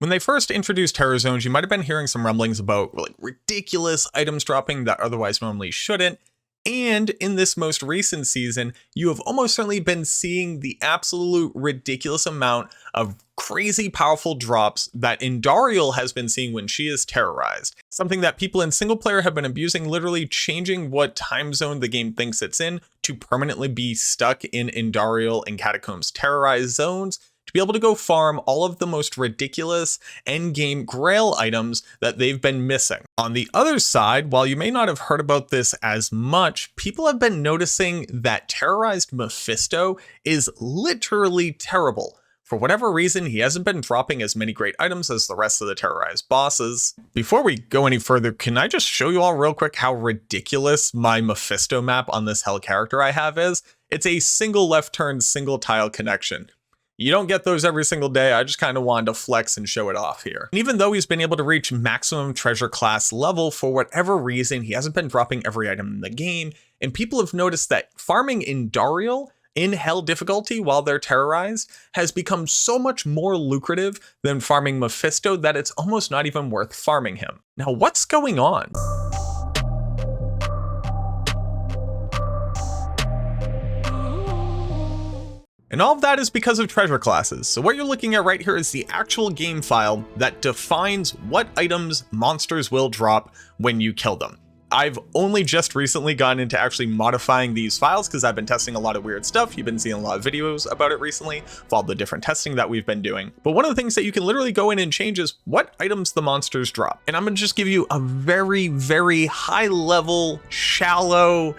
When they first introduced terror zones, you might have been hearing some rumblings about like ridiculous items dropping that otherwise normally shouldn't. And in this most recent season, you have almost certainly been seeing the absolute ridiculous amount of crazy powerful drops that Andariel has been seeing when she is terrorized. Something that people in single player have been abusing, literally changing what time zone the game thinks it's in to permanently be stuck in Andariel and Catacombs terrorized zones, to be able to go farm all of the most ridiculous endgame grail items that they've been missing. On the other side, while you may not have heard about this as much, people have been noticing that Terrorized Mephisto is literally terrible. For whatever reason, he hasn't been dropping as many great items as the rest of the terrorized bosses. Before we go any further, can I just show you all real quick how ridiculous my Mephisto map on this hell character I have is? It's a single left turn, single tile connection. You don't get those every single day. I just kind of wanted to flex and show it off here. And even though he's been able to reach maximum treasure class level, for whatever reason, he hasn't been dropping every item in the game. And people have noticed that farming Andariel in hell difficulty while they're terrorized has become so much more lucrative than farming Mephisto that it's almost not even worth farming him. Now, what's going on? And all of that is because of treasure classes. So what you're looking at right here is the actual game file that defines what items monsters will drop when you kill them. I've only just recently gotten into actually modifying these files because I've been testing a lot of weird stuff. You've been seeing a lot of videos about it recently, for all the different testing that we've been doing. But one of the things that you can literally go in and change is what items the monsters drop. And I'm gonna just give you a very, very high level, shallow,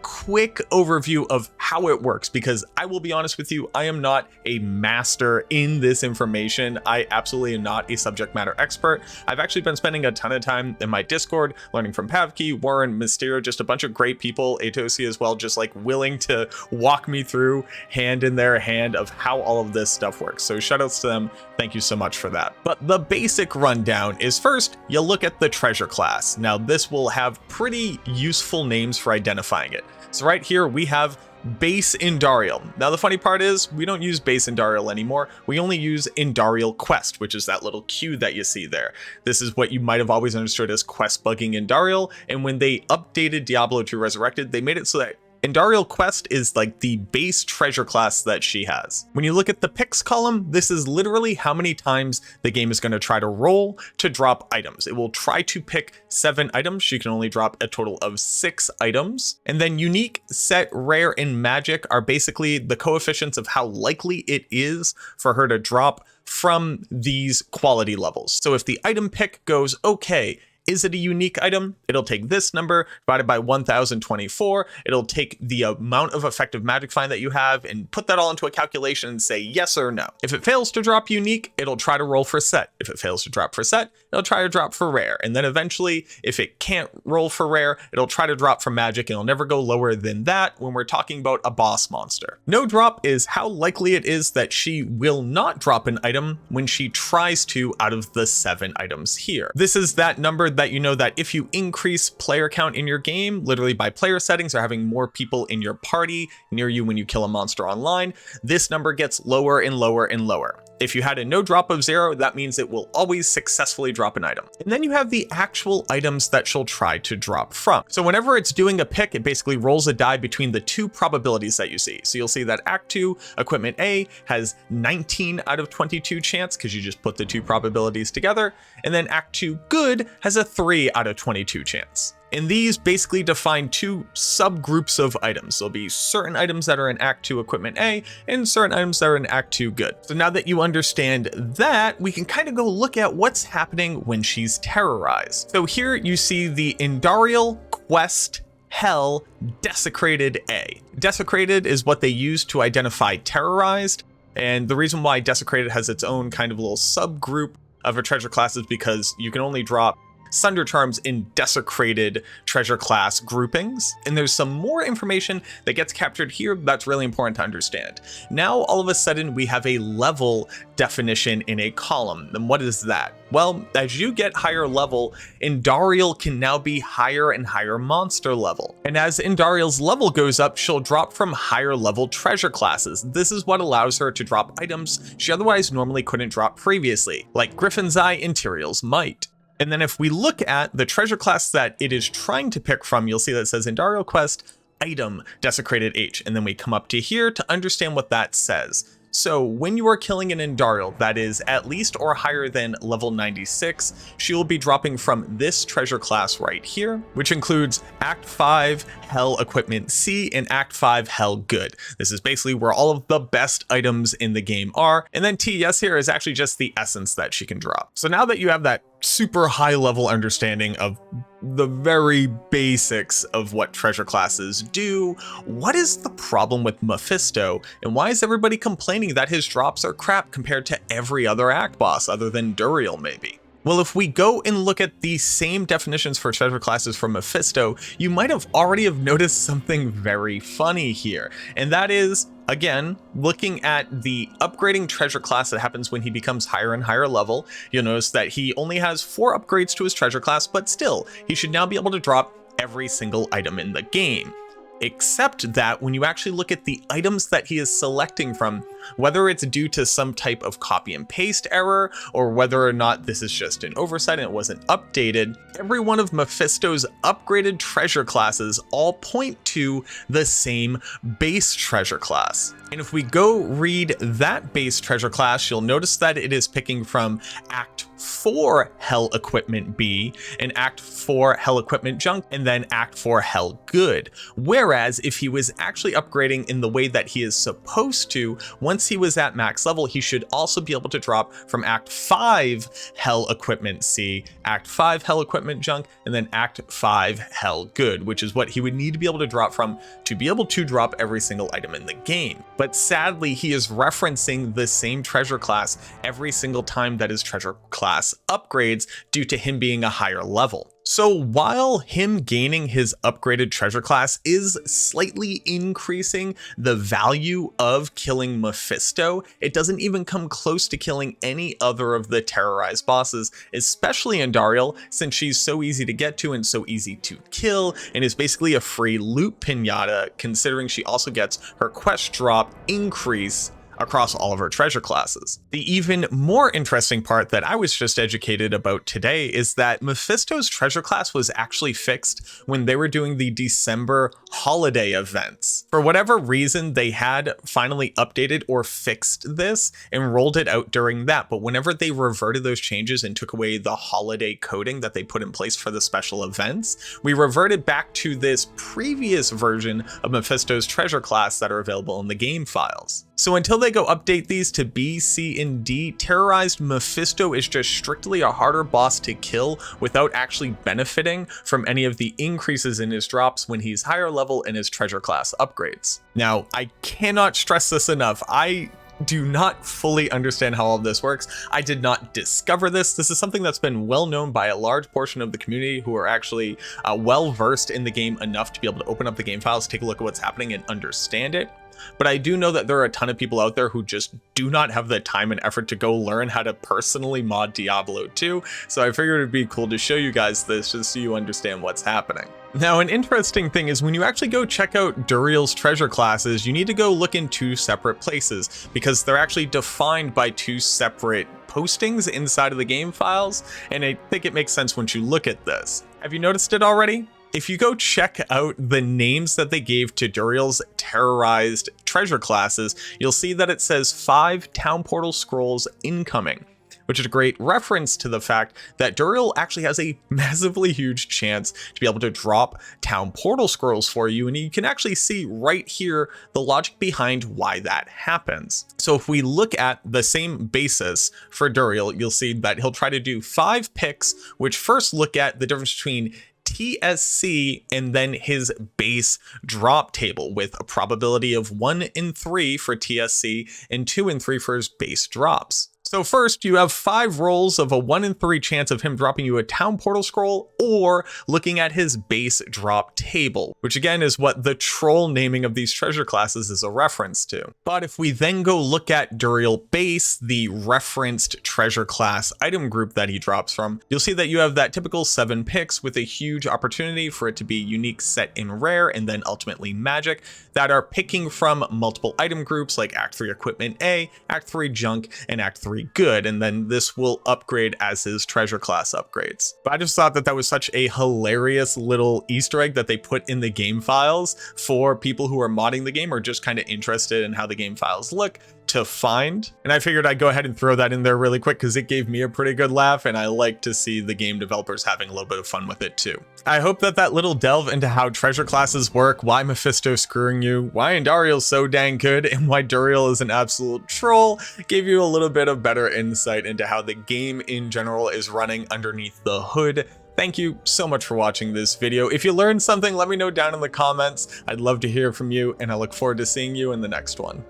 quick overview of how it works, because I will be honest with you, I am not a master in this information. I absolutely am not a subject matter expert. I've actually been spending a ton of time in my Discord learning from Pavkey, Warren, Mysterio, just a bunch of great people, Atosi as well, just like willing to walk me through hand in their hand of how all of this stuff works. So shoutouts to them. Thank you so much for that. But the basic rundown is, first, you look at the treasure class. Now this will have pretty useful names for identifying it. So right here we have base Andariel. Now the funny part is we don't use base Andariel anymore. We only use Andariel quest, which is that little Q that you see there. This is what you might have always understood as quest bugging Andariel. And when they updated Diablo to Resurrected, they made it so that Andariel quest is like the base treasure class that she has. When you look at the picks column, this is literally how many times the game is going to try to roll to drop items. It will try to pick 7 items. She can only drop a total of 6 items. And then unique, set, rare, and magic are basically the coefficients of how likely it is for her to drop from these quality levels. So if the item pick goes okay, is it a unique item? It'll take this number divided by 1024. It'll take the amount of effective magic find that you have and put that all into a calculation and say yes or no. If it fails to drop unique, it'll try to roll for set. If it fails to drop for set, it'll try to drop for rare. And then eventually, if it can't roll for rare, it'll try to drop for magic, and it'll never go lower than that when we're talking about a boss monster. No drop is how likely it is that she will not drop an item when she tries to out of the 7 items here. This is that number that you know that if you increase player count in your game, literally by player settings or having more people in your party near you when you kill a monster online, this number gets lower and lower and lower. If you had a no drop of 0, that means it will always successfully drop an item. And then you have the actual items that she'll try to drop from. So whenever it's doing a pick, it basically rolls a die between the 2 probabilities that you see. So you'll see that Act 2 Equipment A has 19 out of 22 chance, because you just put the 2 probabilities together. And then Act 2 Good has a 3 out of 22 chance. And these basically define 2 subgroups of items. There'll be certain items that are in Act 2 Equipment A and certain items that are in Act 2 Good. So now that you understand that, we can kind of go look at what's happening when she's terrorized. So here you see the Andariel Quest Hell Desecrated A. Desecrated is what they use to identify terrorized. And the reason why Desecrated has its own kind of little subgroup of a treasure class is because you can only drop Sunder Charms in desecrated treasure class groupings. And there's some more information that gets captured here that's really important to understand. Now, all of a sudden, we have a level definition in a column. And what is that? Well, as you get higher level, Andariel can now be higher and higher monster level. And as Andariel's level goes up, she'll drop from higher level treasure classes. This is what allows her to drop items she otherwise normally couldn't drop previously, like Griffin's Eye and Tyrael's Might. And then if we look at the treasure class that it is trying to pick from, you'll see that it says Andariel Quest, Item, Desecrated H. And then we come up to here to understand what that says. So when you are killing an Andariel that is at least or higher than level 96, she will be dropping from this treasure class right here, which includes Act 5 Hell Equipment C and Act 5 Hell Good. This is basically where all of the best items in the game are. And then TS here is actually just the essence that she can drop. So now that you have that super high level understanding of the very basics of what treasure classes do, what is the problem with Mephisto, and why is everybody complaining that his drops are crap compared to every other act boss other than Duriel maybe? Well, if we go and look at the same definitions for treasure classes from Mephisto, you might have already noticed something very funny here, and that is, again, looking at the upgrading treasure class that happens when he becomes higher and higher level, you'll notice that he only has 4 upgrades to his treasure class, but still, he should now be able to drop every single item in the game. Except that when you actually look at the items that he is selecting from, whether it's due to some type of copy and paste error, or whether or not this is just an oversight and it wasn't updated, every one of Mephisto's upgraded treasure classes all point to the same base treasure class. And if we go read that base treasure class, you'll notice that it is picking from Act 4 Hell Equipment B and Act 4 Hell Equipment Junk, and then Act 4 Hell Good. Whereas if he was actually upgrading in the way that he is supposed to, once he was at max level, he should also be able to drop from Act 5 Hell Equipment C, Act 5 Hell Equipment Junk, and then Act 5 Hell Good, which is what he would need to be able to drop from to be able to drop every single item in the game. But sadly, he is referencing the same treasure class every single time that his treasure class upgrades due to him being a higher level. So while him gaining his upgraded treasure class is slightly increasing the value of killing Mephisto, it doesn't even come close to killing any other of the terrorized bosses, especially Andariel, since she's so easy to get to and so easy to kill, and is basically a free loot pinata, considering she also gets her quest drop increase across all of her treasure classes. The even more interesting part that I was just educated about today is that Mephisto's treasure class was actually fixed when they were doing the December holiday events. For whatever reason, they had finally updated or fixed this and rolled it out during that, but whenever they reverted those changes and took away the holiday coding that they put in place for the special events, we reverted back to this previous version of Mephisto's treasure class that are available in the game files. So until they go update these to B, C, and D, Terrorized Mephisto is just strictly a harder boss to kill without actually benefiting from any of the increases in his drops when he's higher level in his treasure class upgrades. Now, I cannot stress this enough. I do not fully understand how all of this works. I did not discover this. This is something that's been well known by a large portion of the community who are actually well versed in the game enough to be able to open up the game files, take a look at what's happening, and understand it. But I do know that there are a ton of people out there who just do not have the time and effort to go learn how to personally mod Diablo 2, so I figured it'd be cool to show you guys this just so you understand what's happening. Now, an interesting thing is when you actually go check out Duriel's treasure classes, you need to go look in 2 separate places because they're actually defined by 2 separate postings inside of the game files, and I think it makes sense once you look at this. Have you noticed it already? If you go check out the names that they gave to Duriel's terrorized treasure classes, you'll see that it says 5 Town Portal Scrolls incoming, which is a great reference to the fact that Duriel actually has a massively huge chance to be able to drop Town Portal Scrolls for you, and you can actually see right here the logic behind why that happens. So if we look at the same basis for Duriel, you'll see that he'll try to do 5 picks, which first look at the difference between TSC and then his base drop table with a probability of 1 in 3 for TSC and 2 in 3 for his base drops. So first, you have 5 rolls of a 1 in 3 chance of him dropping you a town portal scroll or looking at his base drop table, which again is what the troll naming of these treasure classes is a reference to. But if we then go look at Duriel base, the referenced treasure class item group that he drops from, you'll see that you have that typical 7 picks with a huge opportunity for it to be unique, set in rare, and then ultimately magic that are picking from multiple item groups like Act 3 Equipment A, Act 3 Junk, and Act 3 Good, and then this will upgrade as his treasure class upgrades. But I just thought that that was such a hilarious little Easter egg that they put in the game files for people who are modding the game or just kind of interested in how the game files look to find. And I figured I'd go ahead and throw that in there really quick because it gave me a pretty good laugh, and I like to see the game developers having a little bit of fun with it too. I hope that that little delve into how treasure classes work, why Mephisto's screwing you, why Andariel's so dang good, and why Duriel is an absolute troll gave you a little bit of better insight into how the game in general is running underneath the hood. Thank you so much for watching this video. If you learned something, let me know down in the comments. I'd love to hear from you, and I look forward to seeing you in the next one.